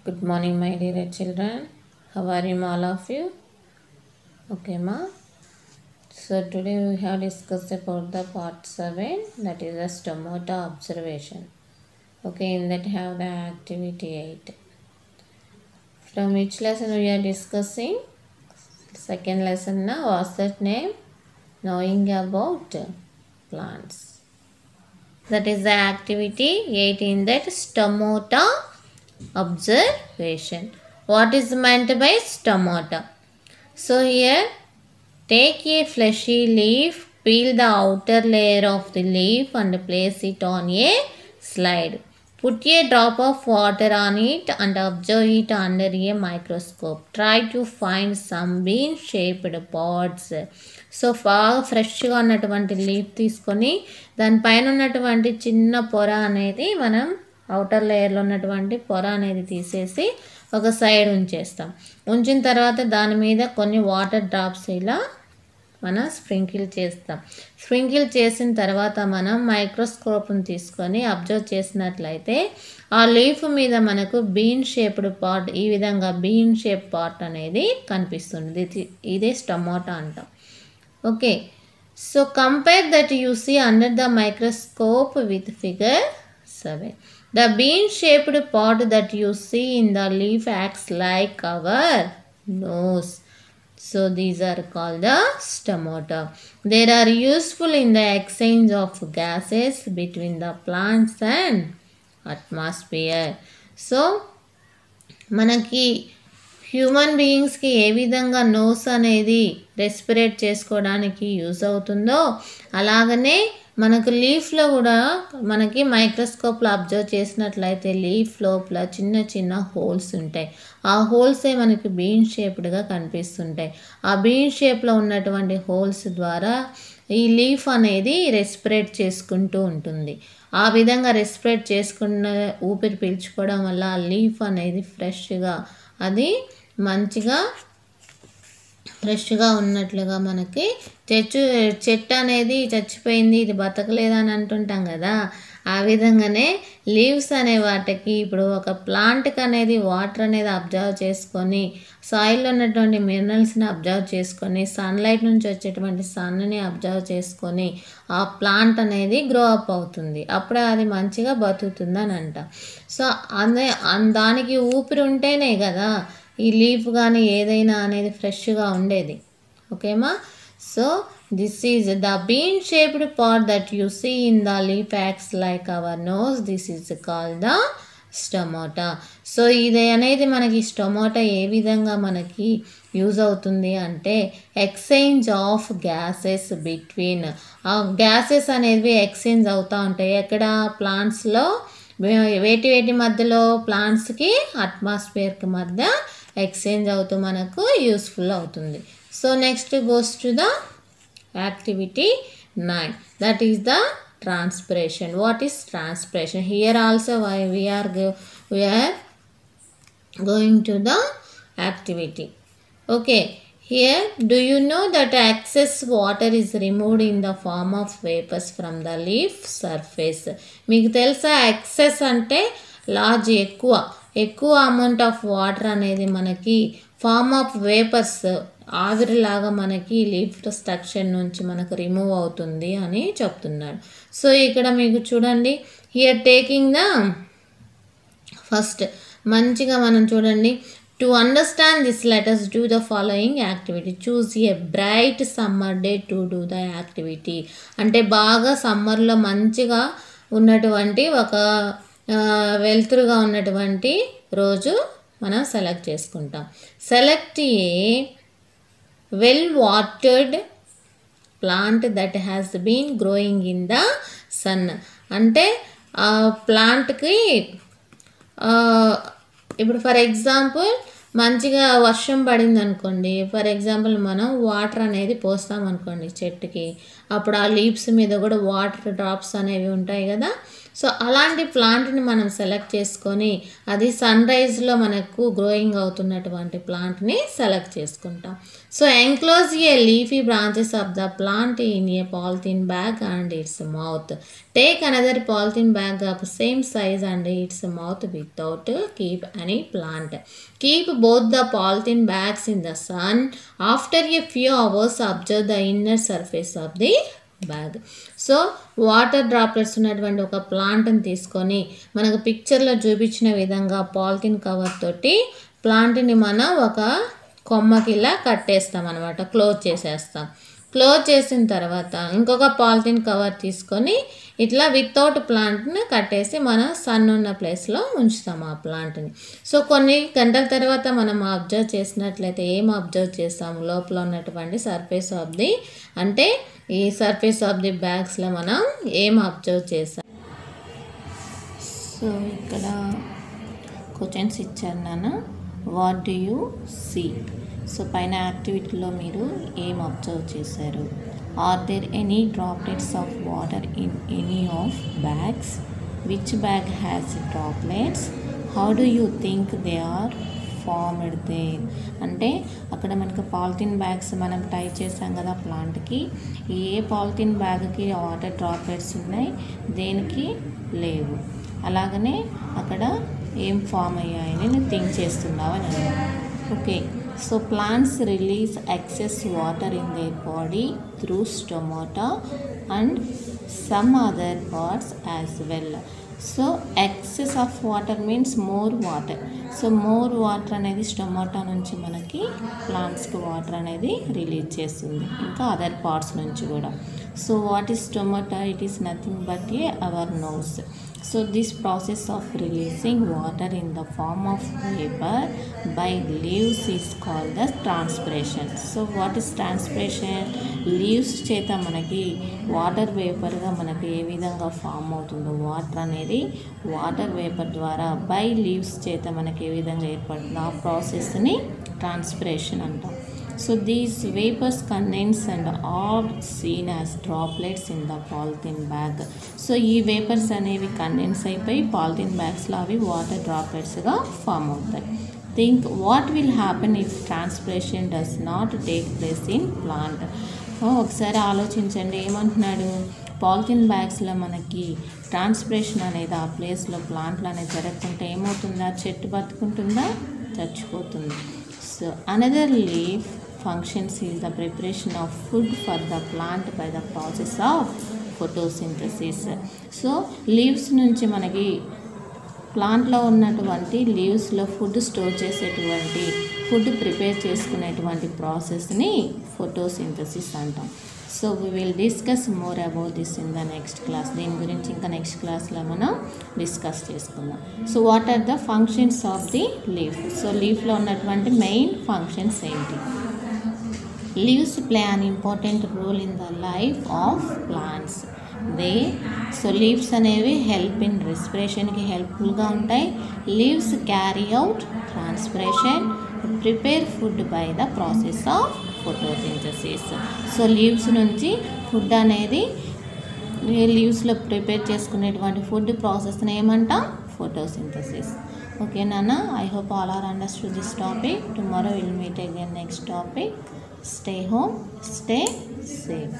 Good morning, my dear children. How are you, all of you? Okay, ma. So today we have discussed about the part 7, that is the stomata observation. Okay, in that have the activity 8. From which lesson we are discussing? Second lesson now. What's that name? Knowing about plants. That is the activity 8 in that stomata observation. What is meant by stomata? So here, take a fleshy leaf, peel the outer layer of the leaf and place it on a slide. Put a drop of water on it and observe it under a microscope. Try to find some bean-shaped pods. So బాగా ఫ్రెష్గా ఉన్నటువంటి leaf తీసుకొని దానిపైన ఉన్నటువంటి చిన్న పొర అనేది మనం అవుటర్ లేయర్లో ఉన్నటువంటి పొర అనేది తీసేసి ఒక సైడ్ ఉంచేస్తాం. ఉంచిన తర్వాత దాని మీద కొన్ని వాటర్ డ్రాప్స్ ఇలా మనం స్ప్రింకిల్ చేస్తాం. స్ప్రింకిల్ చేసిన తర్వాత మనం మైక్రోస్కోప్ని తీసుకొని అబ్జర్వ్ చేసినట్లయితే ఆ లీఫ్ మీద మనకు బీన్ షేప్డ్ పార్ట్, ఈ విధంగా బీన్ షేప్ పార్ట్ అనేది కనిపిస్తుంది. ఇదే స్టొమాటా అంటాం. Okay, so compare that you see under the microscope with figure 7. The bean-shaped part that you see in the leaf acts like our nose. So these are called the stomata. They are useful in the exchange of gases between the plants and atmosphere. So మనకి human బీయింగ్స్కి ఏ విధంగా nose అనేది respirate చేసుకోవడానికి use అవుతుందో అలాగనే మనకు లీఫ్లో కూడా మనకి మైక్రోస్కోప్లో observe చేసినట్లయితే లీఫ్ లోపల చిన్న చిన్న హోల్స్ ఉంటాయి. ఆ హోల్సే మనకి బీన్ షేప్డ్గా కనిపిస్తుంటాయి. ఆ బీన్ షేప్లో ఉన్నటువంటి హోల్స్ ద్వారా ఈ లీఫ్ అనేది రెస్పిరేట్ చేసుకుంటూ ఉంటుంది. ఆ విధంగా రెస్పిరేట్ చేసుకున్న ఊపిరి పీల్చుకోవడం వల్ల ఆ లీఫ్ అనేది ఫ్రెష్గా, అది మంచిగా ఫ్రెష్గా ఉన్నట్లుగా మనకి చెట్టు అనేది చచ్చిపోయింది, ఇది బతకలేదని అంటుంటాం కదా, ఆ విధంగానే లీవ్స్ అనే వాటికి ఇప్పుడు ఒక ప్లాంట్కి అనేది వాటర్ అనేది అబ్జర్వ్ చేసుకొని సాయిల్లో ఉన్నటువంటి మినరల్స్ని అబ్జర్వ్ చేసుకొని సన్లైట్ నుంచి వచ్చేటువంటి సన్ని అబ్జర్వ్ చేసుకొని ఆ ప్లాంట్ అనేది గ్రో అప్ అవుతుంది. అప్పుడు అది మంచిగా బతుకుతుంది అని అంట. సో దానికి ఊపిరి ఉంటేనే కదా ఈ లీఫ్ కానీ ఏదైనా అనేది ఫ్రెష్గా ఉండేది. ఓకేమా? So this is the bean shaped part that you see in the leaf acts like our nose. This is called the stomata. So ఇది అనేది మనకి స్టొమాటా ఏ విధంగా మనకి యూజ్ అవుతుంది అంటే ఎక్స్చేంజ్ ఆఫ్ గ్యాసెస్ బిట్వీన్, ఆ గ్యాసెస్ అనేవి ఎక్స్చేంజ్ అవుతూ ఉంటాయి. ఎక్కడ? ప్లాంట్స్లో. వేటి మధ్యలో? ప్లాంట్స్కి అట్మాస్ఫియర్కి మధ్య ఎక్స్చేంజ్ అవుతూ మనకు యూస్ఫుల్ అవుతుంది. So next goes to the activity 9, that is the transpiration. What is transpiration? Here also we are going to the activity. Okay, here do you know that excess water is removed in the form of vapors from the leaf surface? మీకు తెలుసా excess అంటే large, ఎక్కువ amount of water అనేది మనకి form of vapours, ఆవిరిలాగా మనకి leaf structure నుంచి మనకు remove అవుతుంది అని చెప్తున్నాడు. సో ఇక్కడ మీకు చూడండి, హియర్ టేకింగ్ ద ఫస్ట్ మంచిగా మనం చూడండి. To understand this let us do the following activity. Choose a bright summer day to do the activity. అంటే బాగా సమ్మర్లో మంచిగా ఉన్నటువంటి ఒక వెలుతురుగా ఉన్నటువంటి రోజు మనం సెలెక్ట్ చేసుకుంటాం. Select a well watered plant that has been growing in the sun. అంటే ఆ ప్లాంట్కి ఇప్పుడు ఫర్ ఎగ్జాంపుల్ మంచిగా వర్షం పడింది అనుకోండి, ఫర్ ఎగ్జాంపుల్ మనం వాటర్ అనేది పోస్తాం అనుకోండి చెట్టుకి, అప్పుడు ఆ లీవ్స్ మీద కూడా వాటర్ డ్రాప్స్ అనేవి ఉంటాయి కదా. సో అలాంటి ప్లాంట్ని మనం సెలెక్ట్ చేసుకొని అది సన్ రైజ్లో మనకు గ్రోయింగ్ అవుతున్నటువంటి ప్లాంట్ని సెలెక్ట్ చేసుకుంటాం. So enclose a leafy branches of the plant in a polythene bag and its mouth. Take another polythene bag of same size and its mouth without keep any plant. Keep both the polythene bags in the sun. After a few hours observe the inner surface of the bag. So water droplets ఉన్నటువంటి ఒక ప్లాంట్ని తీసుకొని మనకు పిక్చర్లో చూపించిన విధంగా polythene cover తోటి ప్లాంట్ని మనం ఒక కొమ్మకి ఇలా కట్టేస్తాం అనమాట, క్లోజ్ చేసేస్తాం. క్లోజ్ చేసిన తర్వాత ఇంకొక పాలిథిన్ కవర్ తీసుకొని ఇట్లా వితౌట్ ప్లాంట్ని కట్టేసి మనం సన్ ఉన్న ప్లేస్లో ఉంచుతాం ఆ ప్లాంట్ని. సో కొన్ని గంటల తర్వాత మనం అబ్జర్వ్ చేసినట్లయితే ఏం అబ్జర్వ్ చేస్తాము, లోపల ఉన్నటువంటి సర్ఫేస్ ఆఫ్ ది అంటే ఈ సర్ఫేస్ ఆఫ్ ది బ్యాగ్స్లో మనం ఏం అబ్జర్వ్ చేస్తాం. సో ఇక్కడ క్వశ్చన్స్ ఇచ్చారు నాన్న, what do you see. So పైన యాక్టివిటీలో మీరు ఏం అబ్జర్వ్ చేశారు. Are there any droplets of water in any of bags. Which bag has droplets. How do you think they are formed there. అంటే అక్కడ మనకు పాలిథిన్ బ్యాగ్స్ మనం టై చేసాం కదా ప్లాంట్కి, ఏ పాలిథిన్ బ్యాగ్కి వాటర్ డ్రాప్లెట్స్ ఉన్నాయి, దేనికి లేవు. అలాగనే అక్కడ ఏం ఫామ్ అయ్యాయని నేను థింక్ చేస్తున్నావు అని అన్నాను. Okay, so plants release excess water in their body through stomata and some other parts as well. So excess of water means more water. So more water అనేది స్టొమాటా నుంచి మనకి ప్లాంట్స్కి వాటర్ అనేది release చేస్తుంది, ఇంకా other parts నుంచి కూడా. So what is stomata? It is nothing but a our nose. So this process of releasing water in the form of vapor by leaves is called the transpiration. So what is transpiration? Leaves చేత మనకి water వేపర్గా మనకి ఏ విధంగా form అవుతుందో water అనేది water vapour ద్వారా by leaves చేత మనకి ఏ విధంగా ఏర్పడుతుందో ఆ ప్రాసెస్ని ట్రాన్స్పిరేషన్ అంటాం. So these vapors condense and are seen as droplets in the polythene bag. So ఈ వేపర్స్ అనేవి కండెన్స్ అయిపోయి పాలిథిన్ బ్యాగ్స్లో అవి వాటర్ డ్రాప్లెట్స్గా ఫామ్ అవుతాయి. Think what will happen if transpiration does not take place in plant. ఒకసారి ఆలోచించండి, ఏమంటున్నాడు, polythene బ్యాగ్స్లో మనకి transpiration అనేది ఆ ప్లేస్లో ప్లాంట్లు అనేది జరగకుంటే ఏమవుతుందా, చెట్టు బతుకుంటుందా, చచ్చిపోతుంది. So another leaf functions is the preparation of food for the plant by the process of photosynthesis. So leaves నుంచి మనకి ప్లాంట్లో ఉన్నటువంటి లీవ్స్లో ఫుడ్ స్టోర్ చేసేటువంటి ఫుడ్ ప్రిపేర్ చేసుకునేటువంటి ప్రాసెస్ని ఫోటోసింథసిస్ అంటాం. So we will discuss more about this in the next class. దీని గురించి ఇంకా నెక్స్ట్ క్లాస్లో మనం డిస్కస్ చేసుకుందాం. So what are the functions of the leaf. So లీఫ్లో ఉన్నటువంటి మెయిన్ ఫంక్షన్స్ ఏంటి? Leaves play an important role in the life of plants. So leaves అనేవి హెల్ప్ ఇన్ రెస్పిరేషన్కి హెల్ప్ఫుల్గా ఉంటాయి. Leaves carry out transpiration, prepare food by the process of photosynthesis. So leaves నుంచి food అనేది లీవ్స్లో ప్రిపేర్ చేసుకునేటువంటి food ప్రాసెస్ని ఏమంటాం? ఫోటోసింథసిస్. ఓకే నాన్న, I hope all are understood this topic. Tomorrow will meet again next topic. Stay home, stay safe.